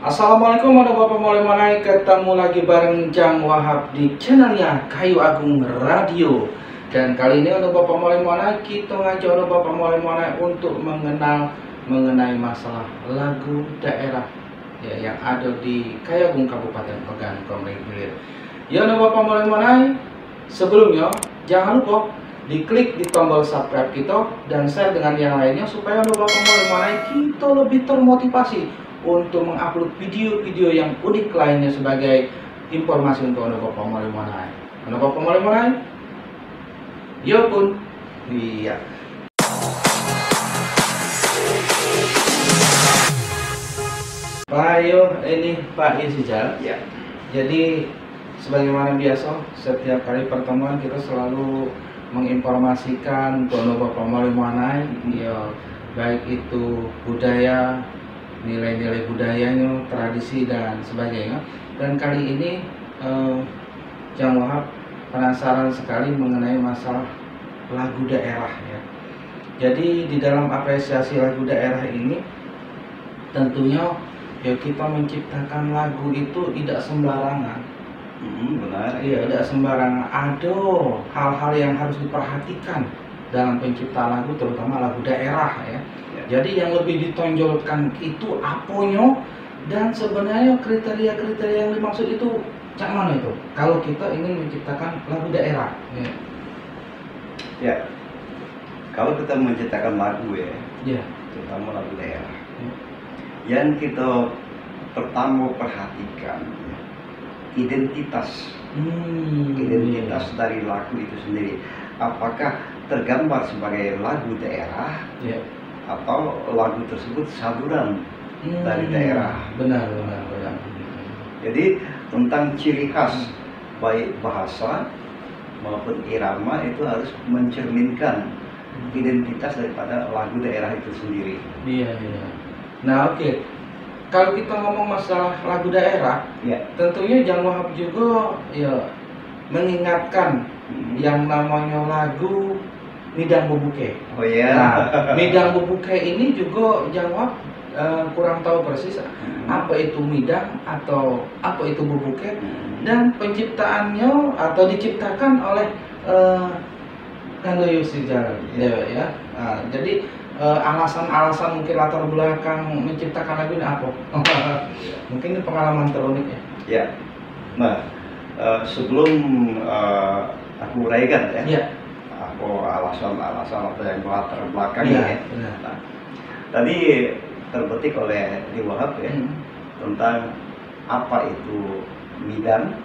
Assalamualaikum warahmatullahi wabarakatuh. Ketemu lagi bareng Jang Wahab di channelnya Kayu Agung Radio. Dan kali ini untuk Bapak Mulai kita ngajak Bapak Mulai untuk mengenai masalah lagu daerah ya, yang ada di Kayu Agung Kabupaten Ogan Komering Ilir. Ya untuk Bapak Mulai, sebelumnya jangan lupa diklik di tombol subscribe kita dan share dengan yang lainnya supaya untuk Bapak Mulai kita lebih termotivasi untuk mengupload video-video yang unik lainnya sebagai informasi untuk Anda Bapak Mulai. Anda Bapak Mulai? Ya pun. Iya. Pak Ayo, ini Pak Isijal. Ya. Jadi sebagaimana biasa setiap kali pertemuan kita selalu menginformasikan untuk Anda Bapak Mulai, ya baik itu budaya, nilai-nilai budayanya, tradisi dan sebagainya. Dan kali ini Jang Wahab penasaran sekali mengenai masalah lagu daerah ya. Jadi di dalam apresiasi lagu daerah ini tentunya ya kita menciptakan lagu itu tidak sembarangan. Benar. Iya, tidak sembarangan. Ada hal-hal yang harus diperhatikan dalam penciptaan lagu, terutama lagu daerah ya. Jadi yang lebih ditonjolkan itu aponya, dan sebenarnya kriteria-kriteria yang dimaksud itu cak mana itu? Kalau kita ingin menciptakan lagu daerah. Ya. Kalau kita menciptakan lagu Ya. terutama lagu daerah, yang kita pertama perhatikan identitas dari lagu itu sendiri. Apakah tergambar sebagai lagu daerah? Ya. Atau lagu tersebut saduran dari daerah. Benar. Jadi tentang ciri khas baik bahasa maupun irama itu harus mencerminkan identitas daripada lagu daerah itu sendiri. Iya. Nah, oke. Kalau kita ngomong masalah lagu daerah, Ya. tentunya Jang Wahab juga ya mengingatkan yang namanya lagu Midang Bobuke. Oh ya. Nah, Midang Bobuke ini juga Jang Wahab kurang tahu persis apa itu midang atau apa itu bobuke, dan penciptaannya atau diciptakan oleh Kanggo Yusijal ya. Nah, jadi alasan-alasan mungkin latar belakang menciptakan lagu ini apa? Mungkin ini pengalaman terunik ya. Ya. Nah, sebelum aku uraikan Ya. Aku alasan-alasan atau yang latar belakang Ya. Nah, tadi terbetik oleh Di Wahab tentang apa itu midang,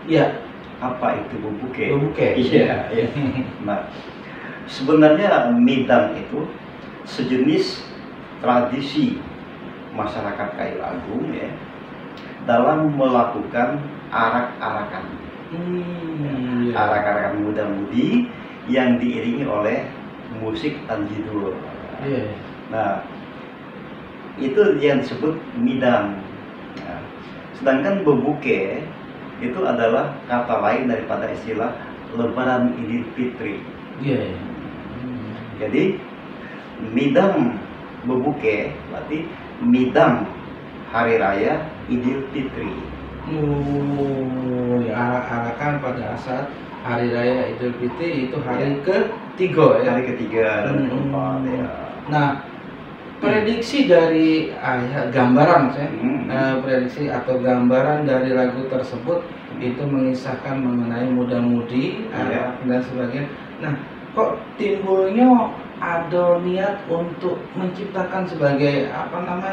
apa itu bobuke. Iya. Nah, sebenarnya midang itu sejenis tradisi masyarakat Kayu Agung ya dalam melakukan arak-arakan. Arak-arakan muda-mudi yang diiringi oleh musik tanjidul. Nah, itu yang disebut midang. Nah, sedangkan bobuke itu adalah kata lain daripada istilah Lebaran Idul Fitri. Jadi midang bobuke berarti midang hari raya Idul Fitri. Ya, arak-arakan pada saat hari raya Idul Fitri itu hari ketiga ya. Hari ketiga dan keempat ya. Nah, prediksi dari gambaran prediksi atau gambaran dari lagu tersebut itu mengisahkan mengenai muda-mudi dan sebagainya. Nah, kok timbulnya ada niat untuk menciptakan sebagai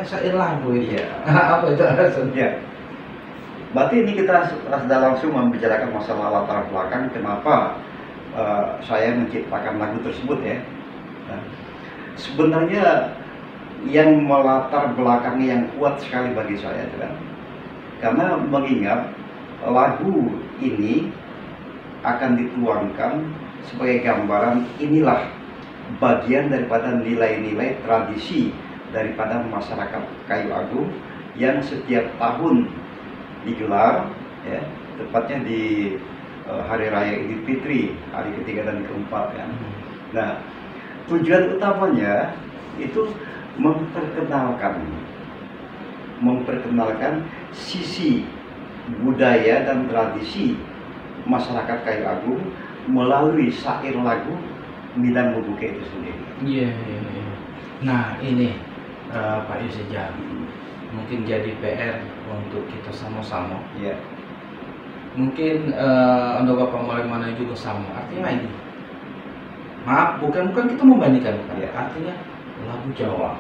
syair lagu itu? Apa itu alasannya? Berarti ini kita sudah langsung membicarakan masalah latar belakang kenapa saya menciptakan lagu tersebut ya. Nah, sebenarnya yang melatar belakang yang kuat sekali bagi saya kan, karena mengingat lagu ini akan dituangkan sebagai gambaran inilah bagian daripada nilai-nilai tradisi daripada masyarakat Kayu Agung yang setiap tahun digelar ya, tepatnya di hari raya Idul Fitri, hari ketiga dan keempat kan. Nah, tujuan utamanya itu memperkenalkan sisi budaya dan tradisi masyarakat Kayu Agung melalui syair lagu Midang Bubuke itu sendiri. Iya. Nah ini Pak Yusija, mungkin jadi PR untuk kita sama-sama. Iya. Mungkin untuk Bapak mana juga sama. Artinya ini, maaf, bukan kita membandingkan, bukan. Iya. Artinya lagu Jawa.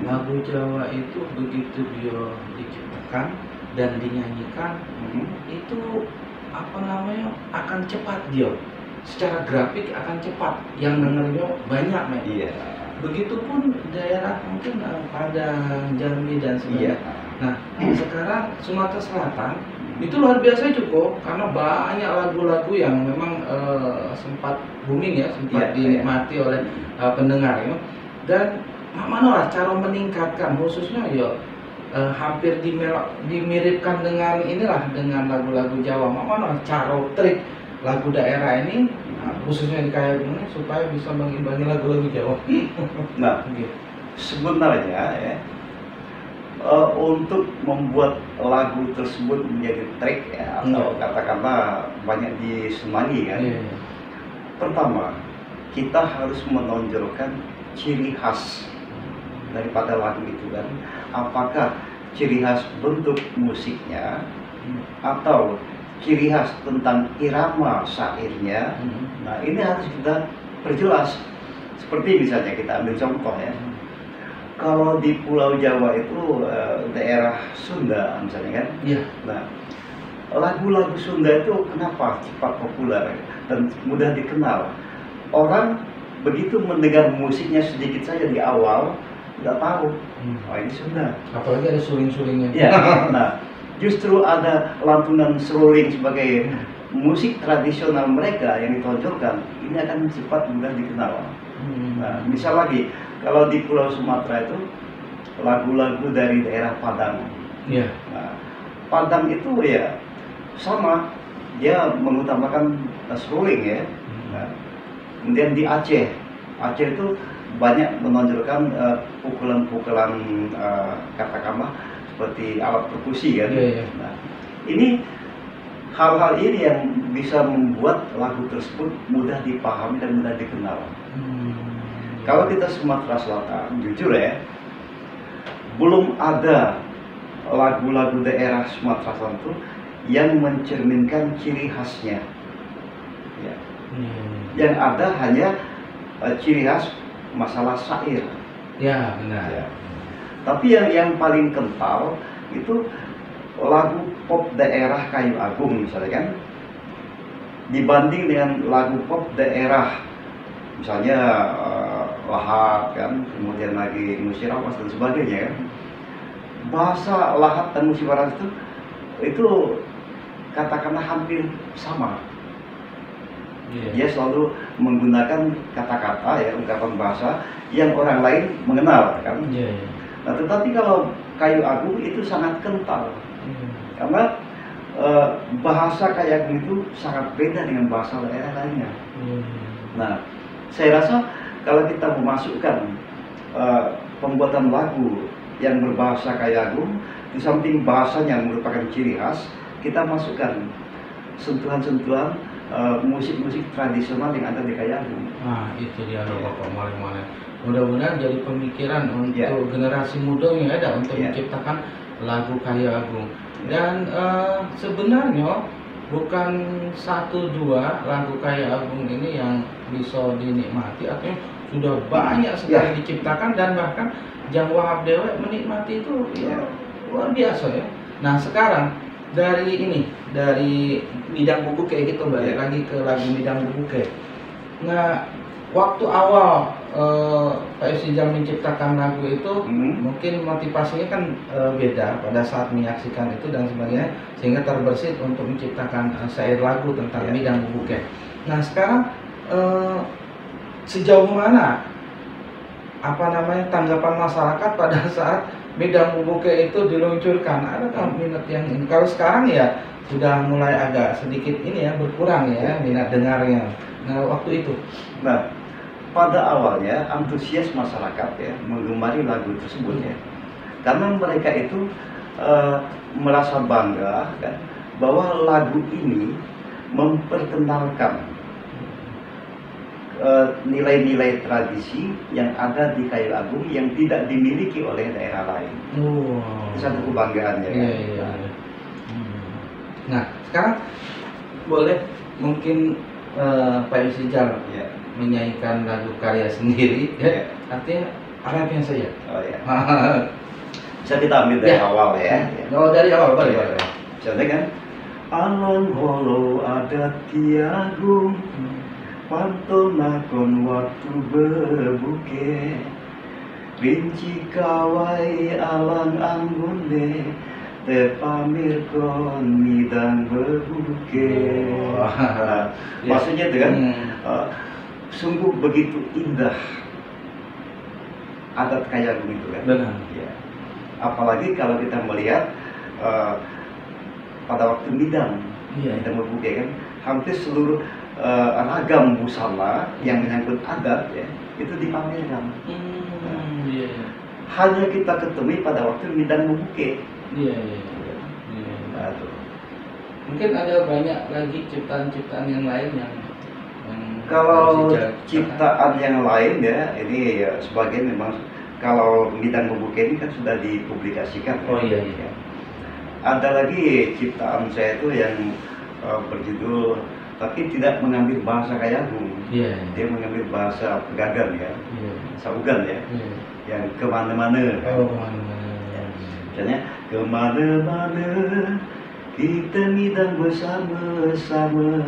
Lagu Jawa itu begitu dia diciptakan dan dinyanyikan, itu apa namanya akan cepat dia. Secara grafik akan cepat, yang dengernya banyak, men. Iya. Begitupun daerah mungkin Padang, Jambi dan sebagainya. Iya. Nah, sekarang Sumatera Selatan itu luar biasa cukup karena banyak lagu-lagu yang memang sempat booming ya, sempat dinikmati oleh pendengar ya. Dan mana lah cara meningkatkan khususnya ya hampir dimiripkan dengan inilah dengan lagu-lagu Jawa. Mana cara trik lagu daerah ini khususnya di Kayu Agung ini supaya bisa mengimbangi lagu-lagu Jawa. Nah, sebenarnya ya untuk membuat lagu tersebut menjadi trik ya, atau kata-kata banyak disenangi kan. Pertama, kita harus menonjolkan ciri khas daripada lagu itu kan. Apakah ciri khas bentuk musiknya atau ciri khas tentang irama syairnya. Nah, ini harus kita perjelas. Seperti misalnya kita ambil contoh ya. Kalau di Pulau Jawa itu daerah Sunda misalnya kan. Iya. Nah, lagu-lagu Sunda itu kenapa cepat populer dan mudah dikenal? Orang begitu mendengar musiknya sedikit saja di awal, udah tahu, oh ini Sunda. Apalagi ada suling-sulingnya. Ya, nah justru ada lantunan seruling sebagai musik tradisional mereka yang ditonjolkan, ini akan cepat mudah dikenal. Nah, misal lagi, kalau di Pulau Sumatera itu lagu-lagu dari daerah Padang. Iya. Nah, Padang itu ya sama, dia mengutamakan seruling ya. Nah, kemudian di Aceh itu banyak menonjolkan pukulan-pukulan katakanlah seperti alat perkusi kan. Nah, ini hal-hal ini yang bisa membuat lagu tersebut mudah dipahami dan mudah dikenal. Kalau kita Sumatera Selatan, jujur ya, belum ada lagu-lagu daerah Sumatera Selatan itu yang mencerminkan ciri khasnya. Ya. Yang ada hanya ciri khas masalah syair. Ya, benar. Ya. Tapi yang paling kental itu lagu pop daerah Kayu Agung misalnya kan, dibanding dengan lagu pop daerah misalnya Lahat kan, kemudian lagi Musyawarah dan sebagainya kan. Bahasa Lahat dan Musyawarah itu katakanlah hampir sama. Dia selalu menggunakan kata-kata ya, ungkapan bahasa yang orang lain mengenal kan. Nah, tetapi kalau Kayu Agung itu sangat kental. Karena bahasa Kayu Agung itu sangat beda dengan bahasa daerah lainnya. Nah, saya rasa kalau kita memasukkan pembuatan lagu yang berbahasa Kayu Agung, di samping bahasanya merupakan ciri khas, kita masukkan sentuhan-sentuhan musik-musik tradisional yang ada di Kayu Agung. Nah, itu dia Bapak Malik. Mudah-mudahan jadi pemikiran untuk generasi muda yang ada untuk menciptakan lagu Kayu Agung. Dan sebenarnya bukan 1-2 lagu Kayu Agung ini yang bisa dinikmati, atau sudah banyak sekali diciptakan, dan bahkan Jang Wahab Dewek menikmati itu ya luar biasa ya. Nah, sekarang dari Midang Bubuke gitu, balik lagi ke lagu Midang Bubuke. Nah, waktu awal Pak Yusija menciptakan lagu itu mungkin motivasinya kan beda pada saat menyaksikan itu dan sebagainya, sehingga terbersit untuk menciptakan syair lagu tentang Midang Bubuke. Nah, sekarang sejauh mana tanggapan masyarakat pada saat Midang Bubuke itu diluncurkan? Adakah minat yang ini? Kalau sekarang ya sudah mulai agak sedikit ini ya, berkurang ya minat dengarnya. Nah, waktu itu. Nah, pada awalnya antusias masyarakat ya menggemari lagu tersebut ya, karena mereka itu merasa bangga kan, bahwa lagu ini memperkenalkan nilai-nilai tradisi yang ada di Kayu Agung yang tidak dimiliki oleh daerah lain. Itu satu kebanggaannya kan. Iya. Nah, sekarang boleh mungkin Pak Yusijal menyanyikan lagu karya sendiri, ya. Artinya Arabian saja. Oh ya. Bisa kita ambil dari awal ya. Oh, dari awal boleh. Misalnya kan, Alang holo adat tiagung, pantonakon waktu berbuke, rinci kawai alang anggone, tepamir kon midang berbuke. Maksudnya itu kan, sungguh begitu indah adat Kayu Agung itu kan. Benar. Ya. Apalagi kalau kita melihat pada waktu midang, kita berbuka kan, hampir seluruh ragam busana yang menyangkut adat ya, itu dipamerkan. Hanya kita ketemu pada waktu midang berbuka. Nah, mungkin ada banyak lagi ciptaan-ciptaan yang lain yang kalau ciptaan yang lain ya, ini ya sebagian memang kalau midang berbuka ini kan sudah dipublikasikan. Ya. Ada lagi ciptaan saya itu yang berjudul tapi tidak mengambil bahasa Kayu Agung. Dia mengambil bahasa Pegagan ya, Saugan ya, yang kemana-mana. Misalnya kemana-mana kita midang bersama-sama.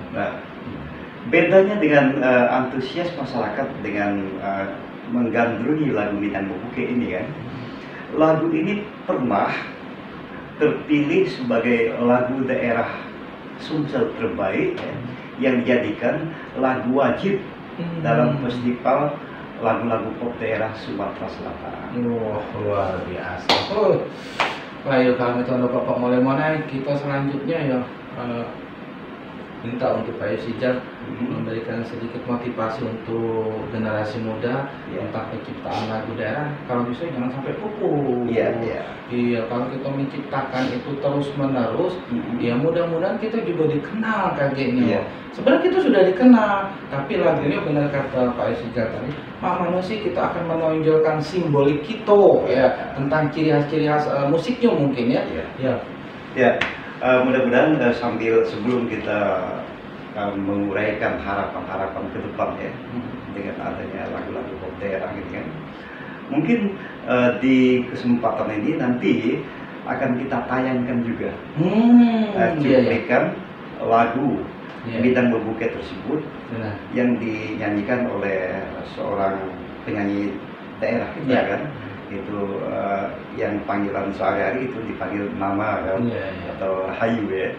Nah, bedanya dengan antusias masyarakat dengan menggandrungi lagu midang berbuka ini kan. Lagu ini pernah terpilih sebagai lagu daerah Sumsel terbaik ya, yang dijadikan lagu wajib dalam festival lagu-lagu pop daerah Sumatera Selatan. Luar biasa. Ayo kami tahu Bapak mulai mana kita selanjutnya ya minta untuk Pak Yusijal memberikan sedikit motivasi untuk generasi muda tentang penciptaan lagu daerah. Kalau bisa jangan sampai pupus. Iya, kalau kita menciptakan itu terus menerus, ya mudah-mudahan kita juga dikenal kayaknya. Sebenarnya kita sudah dikenal, tapi lagu ini benar kata Pak Yusijal tadi, mana sih kita akan menonjolkan simbolik kita ya tentang ciri khas musiknya mungkin ya. Mudah-mudahan sebelum kita menguraikan harapan-harapan ke depan ya, dengan adanya lagu-lagu pop daerah gitu kan, mungkin di kesempatan ini nanti akan kita tayangkan juga cuplikan lagu midang berbuka tersebut yang dinyanyikan oleh seorang penyanyi daerah kita kan. Itu yang panggilan sehari-hari itu dipanggil nama kan, atau Hayu ya.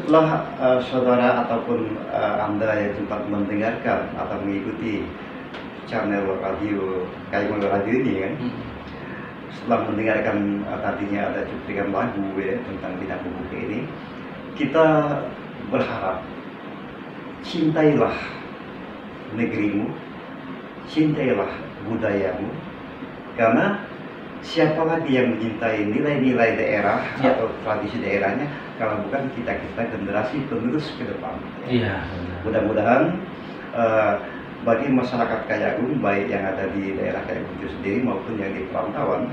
setelah saudara ataupun Anda yang sempat mendengarkan atau mengikuti channel radio Kayu Radio ini kan, setelah mendengarkan tadinya ada cuplikan lagu ya tentang Minang Bubuke ini, kita berharap cintailah negerimu, cintailah budayamu, karena siapa lagi yang mencintai nilai-nilai daerah atau tradisi daerahnya kalau bukan kita generasi penerus ke depan. Iya. Mudah-mudahan bagi masyarakat Kayagung, baik yang ada di daerah Kayagung itu sendiri maupun yang di perantauan,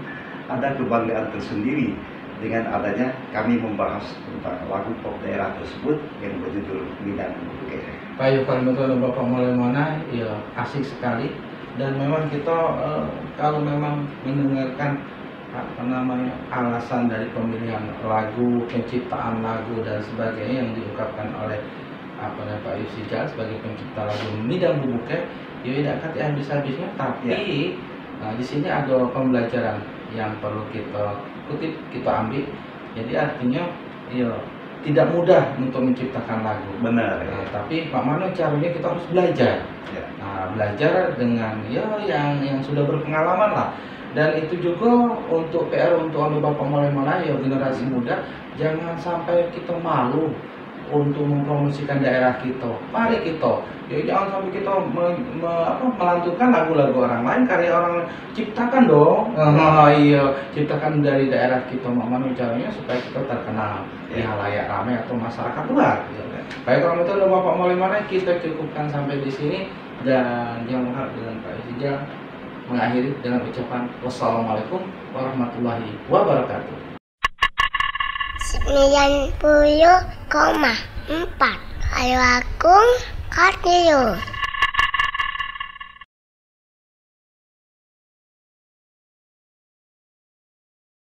ada kebanggaan tersendiri dengan adanya kami membahas tentang lagu pop daerah tersebut yang berjudul Minang Bubuke. Pak Yufan betul Bapak Molemana, ya asik sekali. Dan memang kita kalau memang mendengarkan alasan dari pemilihan lagu, penciptaan lagu dan sebagainya yang diungkapkan oleh Pak Yusijal sebagai pencipta lagu Minang Bubuke, ya tidak kata habis-habisnya. Tapi di sini ada pembelajaran yang perlu kita kutip, kita ambil. Jadi artinya ya tidak mudah untuk menciptakan lagu. Benar. Tapi Pak Mano caranya kita harus belajar. Belajar dengan yang sudah berpengalaman lah. Dan itu juga untuk PR untuk Bapak Molemana, ya generasi muda, jangan sampai kita malu untuk mempromosikan daerah kita. Mari kita, ya jangan sampai kita melantunkan lagu-lagu orang lain, karya orang lain. Ciptakan dong. Iya, ciptakan dari daerah kita. Mana caranya supaya kita terkenal di halayak ramai atau masyarakat luar. Baik, kalau itu Bapak Molemana, kita cukupkan sampai di sini. Dan yang mengharap dengan Pak Yusijal mengakhiri dengan ucapan wassalamualaikum warahmatullahi wabarakatuh. 90,4 Kayu Agung Radio.